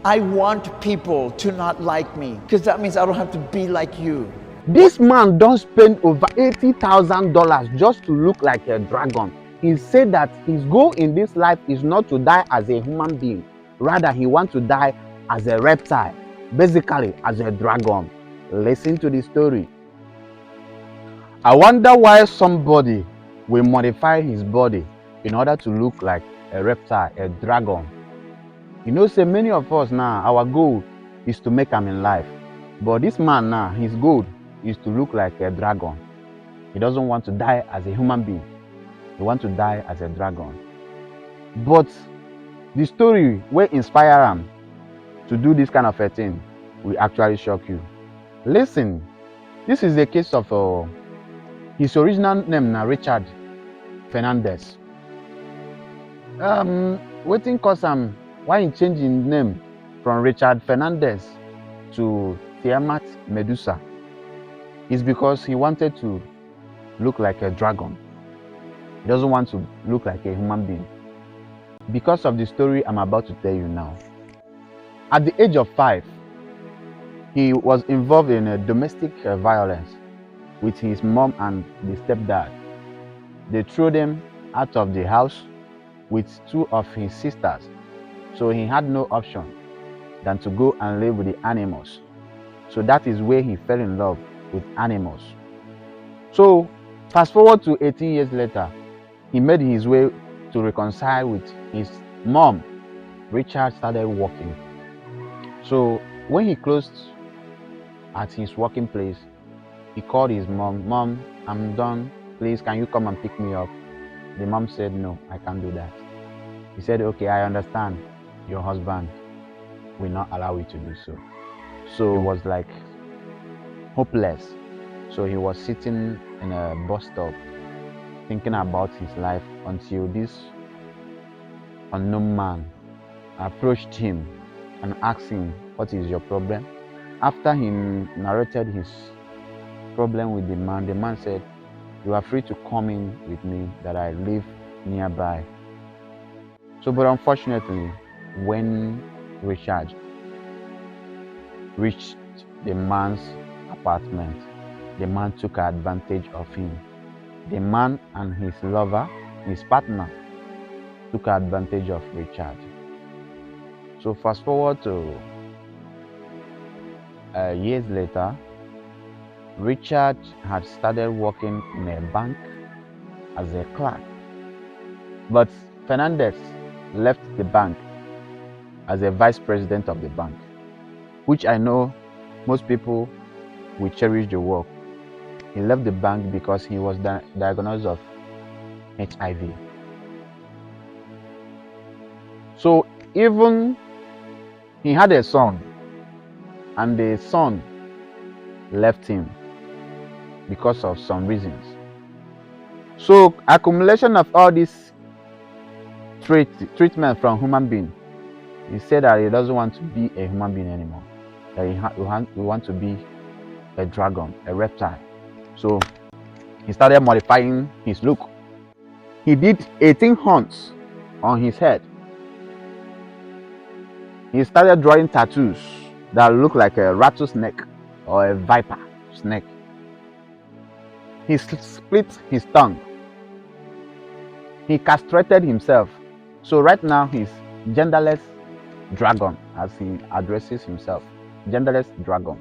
I want people to not like me because that means I don't have to be like you. This man don't spend over $80,000 just to look like a dragon. He said that his goal in this life is not to die as a human being. Rather, he wants to die as a reptile, basically as a dragon. Listen to the story. I wonder why somebody will modify his body in order to look like a reptile, a dragon. You know, say many of us now, our goal is to make am in life. But this man now, his goal is to look like a dragon. He doesn't want to die as a human being. He wants to die as a dragon. But the story will inspire him to do this kind of a thing will actually shock you. Listen, this is a case of his original name now, Richard Fernandez. Wetin cause am why he change his name from Richard Fernandez to Tiamat Medusa is because he wanted to look like a dragon. He doesn't want to look like a human being. Because of the story I'm about to tell you now. At the age of 5, he was involved in a domestic violence with his mom and the stepdad. They threw them out of the house with 2 of his sisters. So he had no option than to go and live with the animals. So that is where he fell in love with animals. So fast forward to 18 years later, he made his way to reconcile with his mom. Richard started working. So when he closed at his working place, he called his mom. Mom, I'm done. Please, can you come and pick me up? The mom said, no, I can't do that. He said, okay, I understand. Your husband will not allow you to do so. So it was like hopeless. So he was sitting in a bus stop thinking about his life until this unknown man approached him and asked him, what is your problem? After he narrated his problem with the man said, you are free to come in with me that I live nearby. So, but unfortunately, when Richard reached the man's apartment, the man took advantage of him. The man and his lover, his partner, took advantage of Richard. So fast forward to years later, Richard had started working in a bank as a clerk. But Fernandez left the bank as a vice president of the bank, which I know most people will cherish the work. He left the bank because he was diagnosed of HIV. So even he had a son, and the son left him because of some reasons. So accumulation of all this treatment from human being, he said that he doesn't want to be a human being anymore. That he want to be a dragon, a reptile. So he started modifying his look. He did 18 horns on his head. He started drawing tattoos that look like a rattlesnake or a viper snake. He split his tongue. He castrated himself. So right now he's genderless dragon, as he addresses himself. Genderless dragon.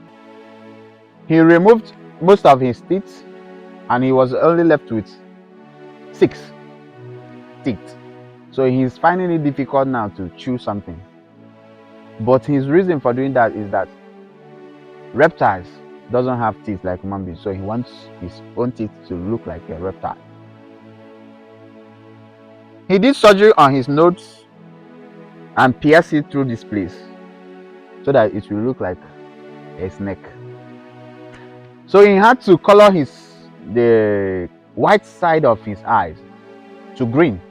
He removed most of his teeth and he was only left with 6 teeth. So he's finding it difficult now to chew something. But his reason for doing that is that reptiles doesn't have teeth like human beings, so he wants his own teeth to look like a reptile. He did surgery on his nose and pierced it through this place so that it will look like a snake. So he had to color the white side of his eyes to green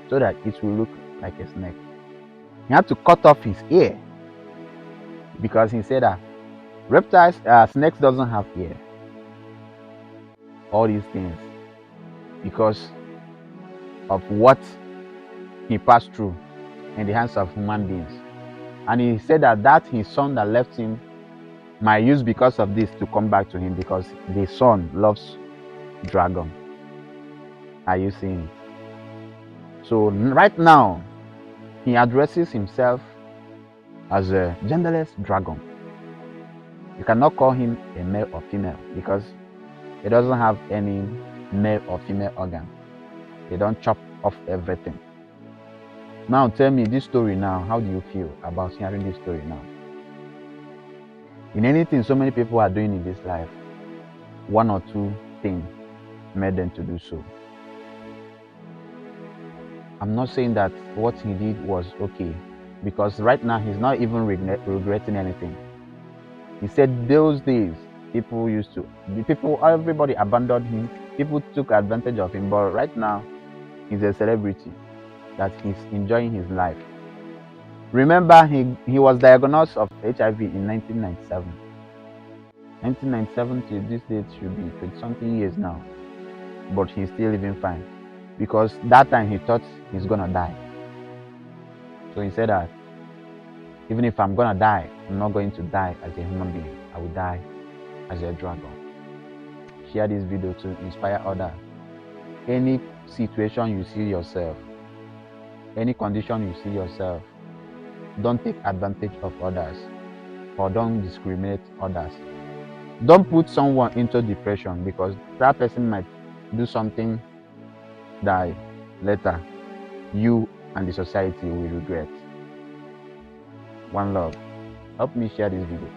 so that it will look like a snake. He had to cut off his ear because he said that snakes doesn't have ear. All these things because of what he passed through in the hands of human beings. And he said that his son that left him might use because of this to come back to him, because the son loves dragon. Are you seeing it? So right now, he addresses himself as a genderless dragon. You cannot call him a male or female because he doesn't have any male or female organ. They don't chop off everything. Now tell me this story now. How do you feel about hearing this story now? In anything so many people are doing in this life, one or two things made them to do so. I'm not saying that what he did was okay, because right now he's not even regretting anything. He said those days everybody abandoned him, people took advantage of him, but right now he's a celebrity, that he's enjoying his life. Remember, he was diagnosed of HIV in 1997. 1997 to this date should be 20 something years now, but he's still living fine, because that time he thought he's gonna die. So he said that even if I'm gonna die, I'm not going to die as a human being. I will die as a dragon. Share this video to inspire others. Any situation you see yourself, any condition you see yourself, don't take advantage of others, or don't discriminate others. Don't put someone into depression, because that person might do something that later you and the society will regret. One love. Help me share this video.